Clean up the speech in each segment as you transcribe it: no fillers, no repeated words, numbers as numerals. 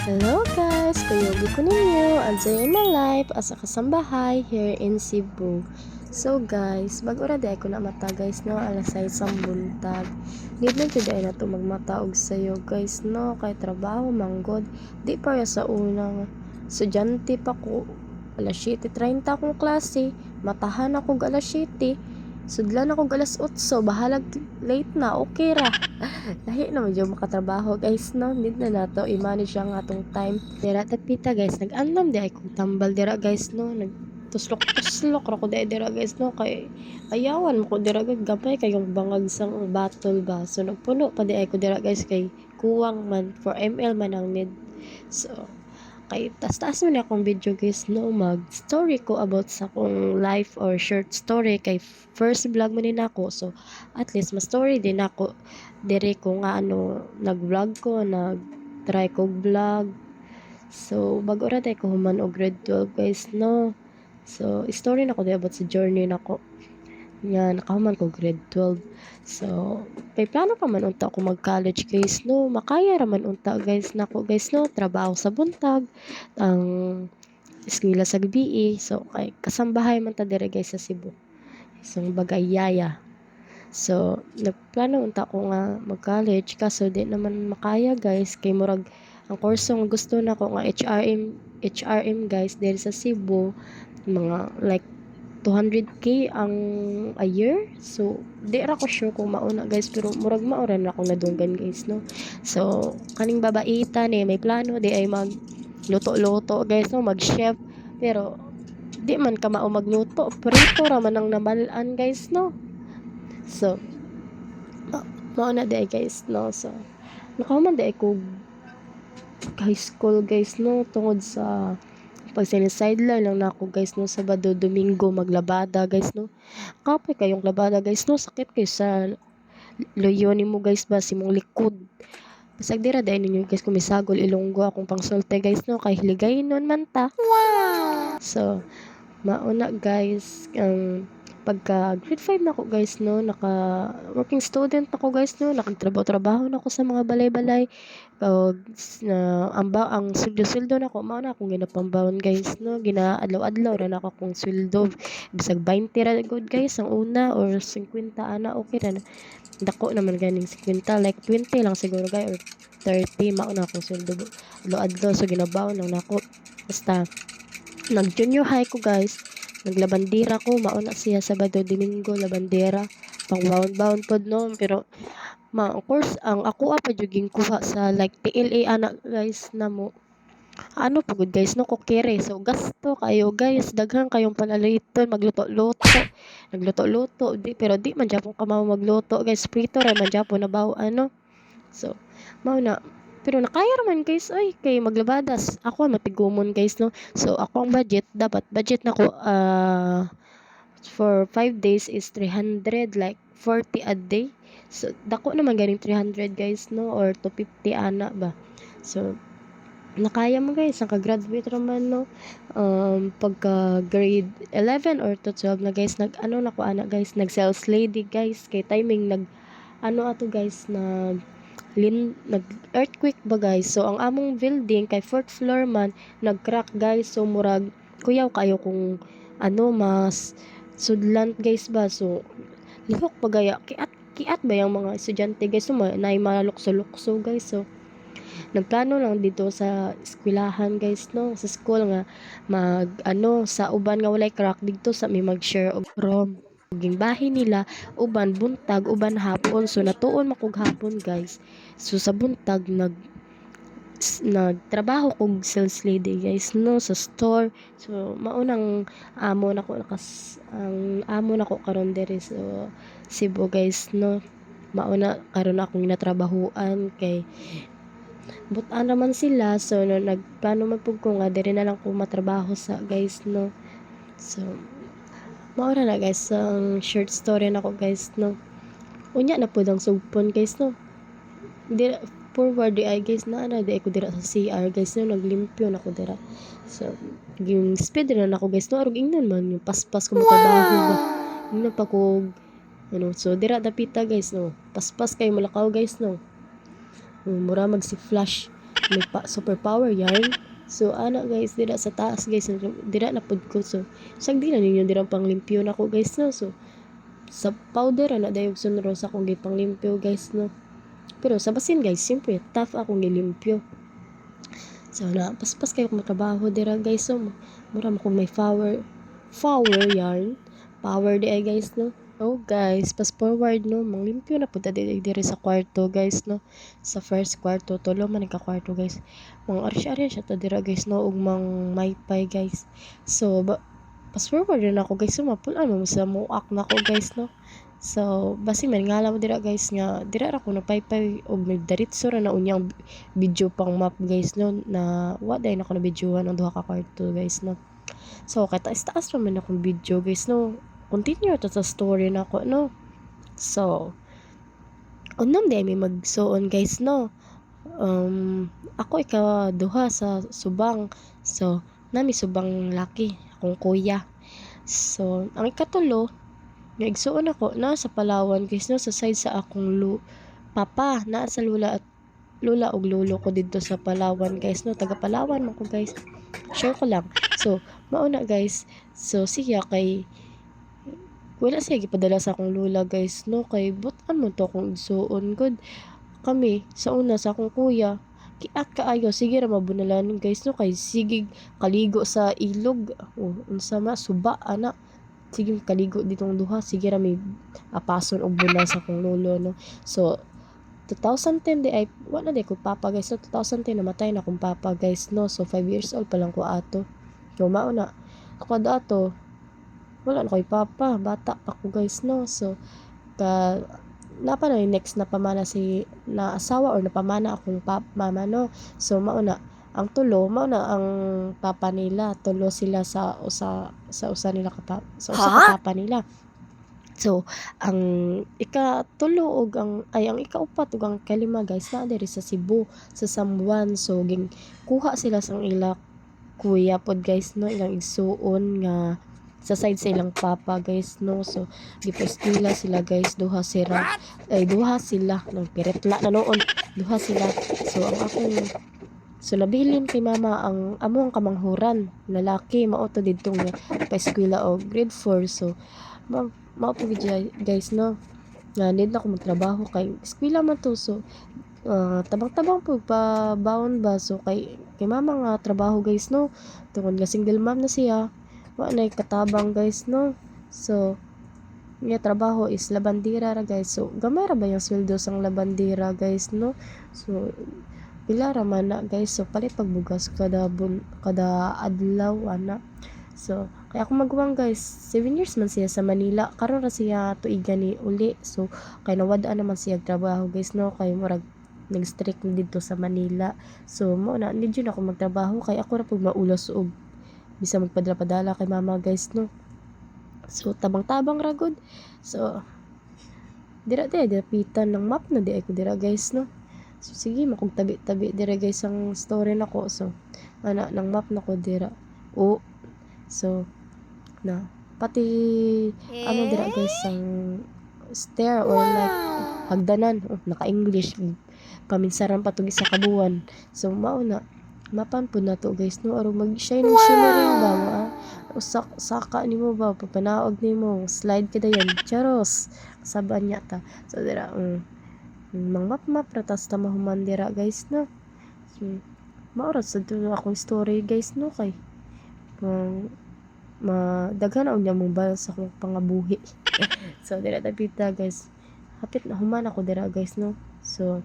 Hello guys! Kuyugi ko ninyo, Anjay in my life as a kasambahay here in Cebu. So guys, bago ra di ako na mata guys no, alas 6 ang buntag. Need na today na to magmataog sayo guys no, kay trabaho manggod. Di para sa unang estudyante pa ko, alas 7:30 akong klase, matahan ako alas 7. Sudlan ako alas 8, bahalag late na, okay ra. Lahi na medyo makatrabaho guys no, need na nato i-manage ang atong time. Dira tagpita guys, nag-andam di ay kong tambal dira guys no, nagtuslok-tuslok ra ko dira guys no, kay ayawan mo ko dira gamay kayong bangag sang battle ba. So nagpuno pa di ay ko dira guys kay kuwang man 4 ml man ang need. So kay taas-taas man akong video guys no, mag story ko about sa akong life or short story kay first vlog man din ako, so at least mas story din ako dire ko nga ano nag-vlog ko, nag-try ko vlog. So bago ra tay ko human og grade 12 guys no, so story na ko di about sa journey nako nga nakahuman ko grade 12. So may plano pa man unta ako mag-college guys no, makaya ra man unta guys nako guys no, trabaho sa buntag, ang eskwela sa gabi. So kay kasambahay man ta dire guys sa Cebu, isang bagayaya. So nagplano unta ko nga mag-college kaso di naman makaya guys kay murag ang kursong gusto na ko nga HRM guys diri sa Cebu, mga like 200k ang a year. So di ra ko sure kung mauna guys, pero murag maura na akong nadunggan guys no. So kaning babaita ni may plano di ay mag luto-luto guys no, mag chef, pero di man ka mao magluto, prito ra man ang namalan guys no. So mauna di ay guys no, so nakahuman di ay ko high school guys no, tungod sa pag sideline lang na ako guys no, Sabado, Domingo maglabada guys no. Kapay kayong labada guys no, sakit kayo sa loyonin mo guys ba, simong likod. Basag dira dahil ninyo guys kumisagol ilonggo akong pangsolte guys no, kay hiligay nun man ta. Wow! So, mauna guys, pagka grade 5 na ako guys no, naka working student ako guys no, nakagtrabaho-trabaho na ako sa mga balay-balay. Ang sweldo na ako, mao na akong ginapambawon guys no, ginaadlaw-adlaw ra na ako kung sweldo. Bisag 20 ra good guys ang una or 50 ana okay ra na. Dako naman ganing 50, like 20 lang siguro guys or 30 mao na akong sweldo adlaw-adlaw, so ginabawon lang nako. Basta nag junior high ko guys, naglabandera ko, mauna siya Sabado, Domingo, labandera, pang bound pod no, pero of course ang ako pa juging kuha sa like TLA ana guys na mo ano po good guys no, kukere, so gasto kayo guys, daghan kayong panaliton, magluto-luto, nagluto-luto di, pero di man japon ka mao magluto guys, prito ra man japon na baw ano. So mauna, pero nakaya raman guys ay kay maglabadas ako matigumon guys no. So ako ang budget na ko for 5 days is 300, like 40 a day. So dako naman ganing 300 guys no, or 250 ana ba. So nakaya mo guys, naka-graduate raman no. Pagka grade 11 or to 12 na guys, nag ano na ko ana guys, nag sales lady guys, kay timing nag ano ato guys, nag earthquake ba guys. So ang among building kay 4th floor man nag-crack guys, so murag kuyaw kayo kung ano mas sudlan guys ba. So lihok pagaya kiat ba yung mga estudyante guys, so nay malukso-lukso guys. So nagplano lang dito sa eskwelahan guys no, sa school nga mag ano sa uban nga walay crack dito sa may mag-share og room ging bahay nila, uban buntag uban hapon. So natuon makog hapon guys, so sa buntag nagtrabaho kog sales lady guys no sa store. So maunang amo nako ang amo nako karon diri so Cebu guys no, mauna karon akong natrabahuan kay butan naman sila. So no, nagplano man pud ko nga diri na lang ko matrabaho sa guys no. So maura na guys ang short story nako guys no. Unya na pud ang sugpon guys no, dira forward di ay guys na di ay ko dira sa CR guys no, naglimpyo na ko dira. So yung speed na nako guys no, arog ingnan man yung paspas ko makabaho ba, ingnan pa ko ano. So dira dapita guys no, paspas kay malakaw guys no, mura mag si flash may superpower yarn. So ana guys, dira sa taas guys, dira na pud ko. So sang di na ninyo dira pang limpyo na ko guys no. So sa powder na dayog sunro sa akong gipang limpyo guys no. Pero sa basin guys, siyempre tough akong gilimpyo. So na paspas kayo kung trabaho dira guys. So mura mo kung may flower yarn. Power di ay guys no. Oh guys, fast forward no, manglimpyo na pud diri sa kwarto guys no. Sa first kwarto, tulo man ka kwarto guys. Mga ari-ari siya ta dira guys no, ug mang maypay guys. So fast forward na ako guys, sumapulan mo sa muak na ko guys no. So basi man ngala mo dira guys nga dira ra ko na paypay og nagdaritso ra na unyang video pang map guys no, na wa day na ko na videohan ang duha ka kwarto guys no. So kay taas-taas pa man akong video guys no. Continue to sa story na ko no. So unam di may magsuon guys no. Ako ikaduha sa subang. So nami subang laki akong kuya. So ang ikatulo nagsuon ako na sa Palawan guys no, sa side sa akong papa na sa lula ug lolo ko dito sa Palawan guys no, taga Palawan man ko guys. Share ko lang. So mauna guys, so siya kay wala siya gipadala sa akong lula guys no, kay butan mo to kung igsuon good kami sa una sa akong kuya kiat kaayo sige ra mabunalan guys no, kay sige kaligo sa ilog unsa ma suba ana sige kaligo ditong duha sige ra may apason og bunal sa akong lolo no. So 2010 di ay wala di ko papa guys no, 2010 namatay na akong papa guys no. So 5 years old pa lang ko ato. So mauna ako ato wala na ko'y papa, bata pa ko guys no. So napa na yung next na pamana si na asawa or napamana akong mama no. So mauna ang tulo mauna ang papa nila, tulo sila sa usa nila sa usa ka papa nila. So ang ikatulo ug ang ikaupat ug ang kalima guys na diri sa Cebu sa Sambuan. So ging kuha sila sang ila kuya pod guys no, ilang igsuon nga sa side sa ilang papa guys no. So gipostila sila guys, duha sila nang piretla na noon, duha sila. So ang akong nabilin kay mama ang among kamanghuran lalaki mao to didtong pa-eskwela og grade 4. So mao po guys no, nga need na ko magtrabaho kay eskwela man to. So tabang-tabang po pa baon ba. So kay mama nga trabaho guys no, tungod nga single mom na siya wa na katabang guys no. So nga trabaho is labandera ra guys. So gamay ra ba yung sweldo sang labandera guys no. So pila ra man na guys. So palit pagbugas kada adlaw ana. So kaya ako magwang guys 7 years man siya sa Manila, karon ra siya tuigan ni uli. So kay nawad-an naman siya trabaho guys no, kay murag nag-strict na dito sa Manila. So mo na need yun ako magtrabaho kay ako ra pud maulas og bisa magpadala-padala kay mama guys no. So tabang-tabang ra gud. So dira dapitan ng map na di ako dira guys no. So sige makog tabi-tabi dira guys ang story nako. So ana nang map nako dira. So na pati ano dira guys ang stair or like hagdanan naka-English paminsaran patugi sa kabuan. So mao na mapan po na to guys no, aron mag-shining shimmering ba saka nimo ba papanaog nimo slide kada yan charos saban niya ta. So dira mang map ra tas ta mahuman dira guys no. So maoras sa dulo akong story guys no, kay madaghan na unya mong bal sa akong pangabuhi. So dira dapita guys, hapit na human ako dira guys no. So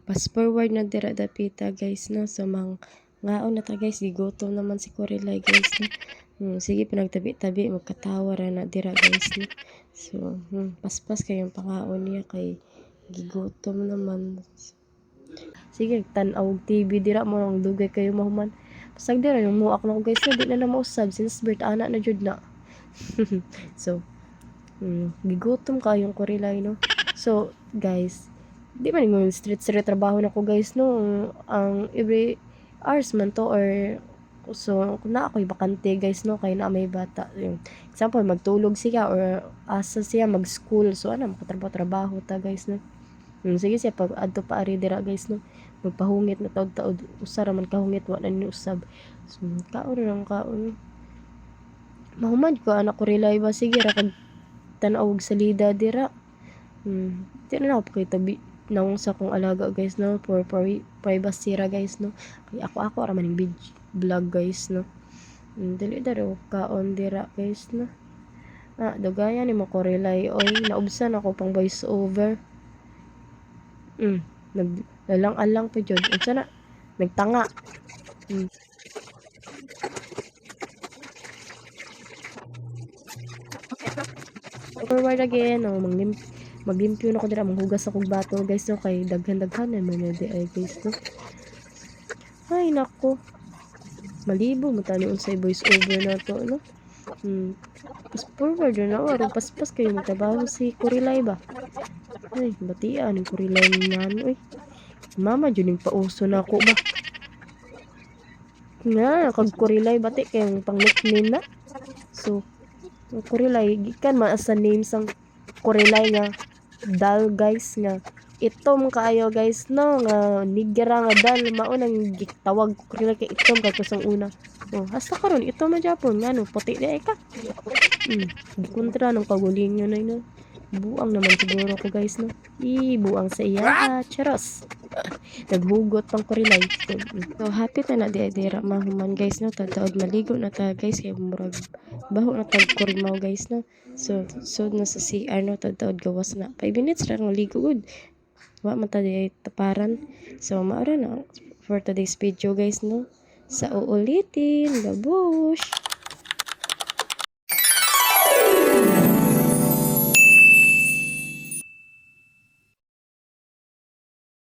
fast forward na dira dapita guys no. So ngaon na ta guys, gigutom naman si Corilay guys no. Sige pinagtabi-tabi magkatawa ra na dira guys no. So paspas kayong pangaon niya kay gigutom naman. Sige tan-aw og TV dira mo ang dugay kayo mahuman. Pasag dira yung muak na ko guys no, di na mausab since birth ana na jud na. So gigutom kayong Corilay no. So guys, di man yung street trabaho na ko guys no, ang every hours man to or so kung na ako'y bakante guys no, kay na may bata yung example magtulog siya or asa siya mag-school. So ano makatrabaho ta guys no. Sige siya pag adto pa ari dira guys no, magpahungit na taod-taod usara man kahungit wa na ni usab. So kaon lang kaon. Mahumad ko anak ko relay ba sige ra kag tan-aw og salida dira. Di na ako kay tabi naong sa kong alaga guys no for privacy ra guys no. Kay ako ra man yung vlog guys no. Dili daro kaon dira guys no. Dugaya ni mo ko relay oy naubsan ako pang voice over. Naglalang-alang pa jud. Unsa na? Nagtanga. Forward again. Maglimpyo na ko dira. Manghugas akong bato guys no. Kay daghan-daghan na man di ay guys no. Ay nako. Malibo mo tani unsay voice over na to no. Pas forward na aron paspas kayo magtrabaho si Kurilay ba. Ay batian ni Kurilay nan oy. Mama jud ning pauso na ako ba. Nga kag Kurilay bati kay pang nickname na. So Kurilay gikan man as name sang Kurilay nga dal guys nga itom kaayo guys no nga nigira nga dal mao nang gitawag Kurilay kay itom kadto sang una. Hasta karon itom na Japon ngano puti di ay ka. Kontra ng kagulingon na no. Buang naman siguro ko guys no. Buang sa iya. Charos. Naghugot pang Kurilay. So happy ta na dira mahuman guys no. Tataod maligo na ta guys kay murag baho na tag kurimaw guys no. So na sa CR no tataod gawas na 5 minutes ra maligo good. Wa man ta di taparan. So maara na for today's video guys no. Sa uulitin, babush!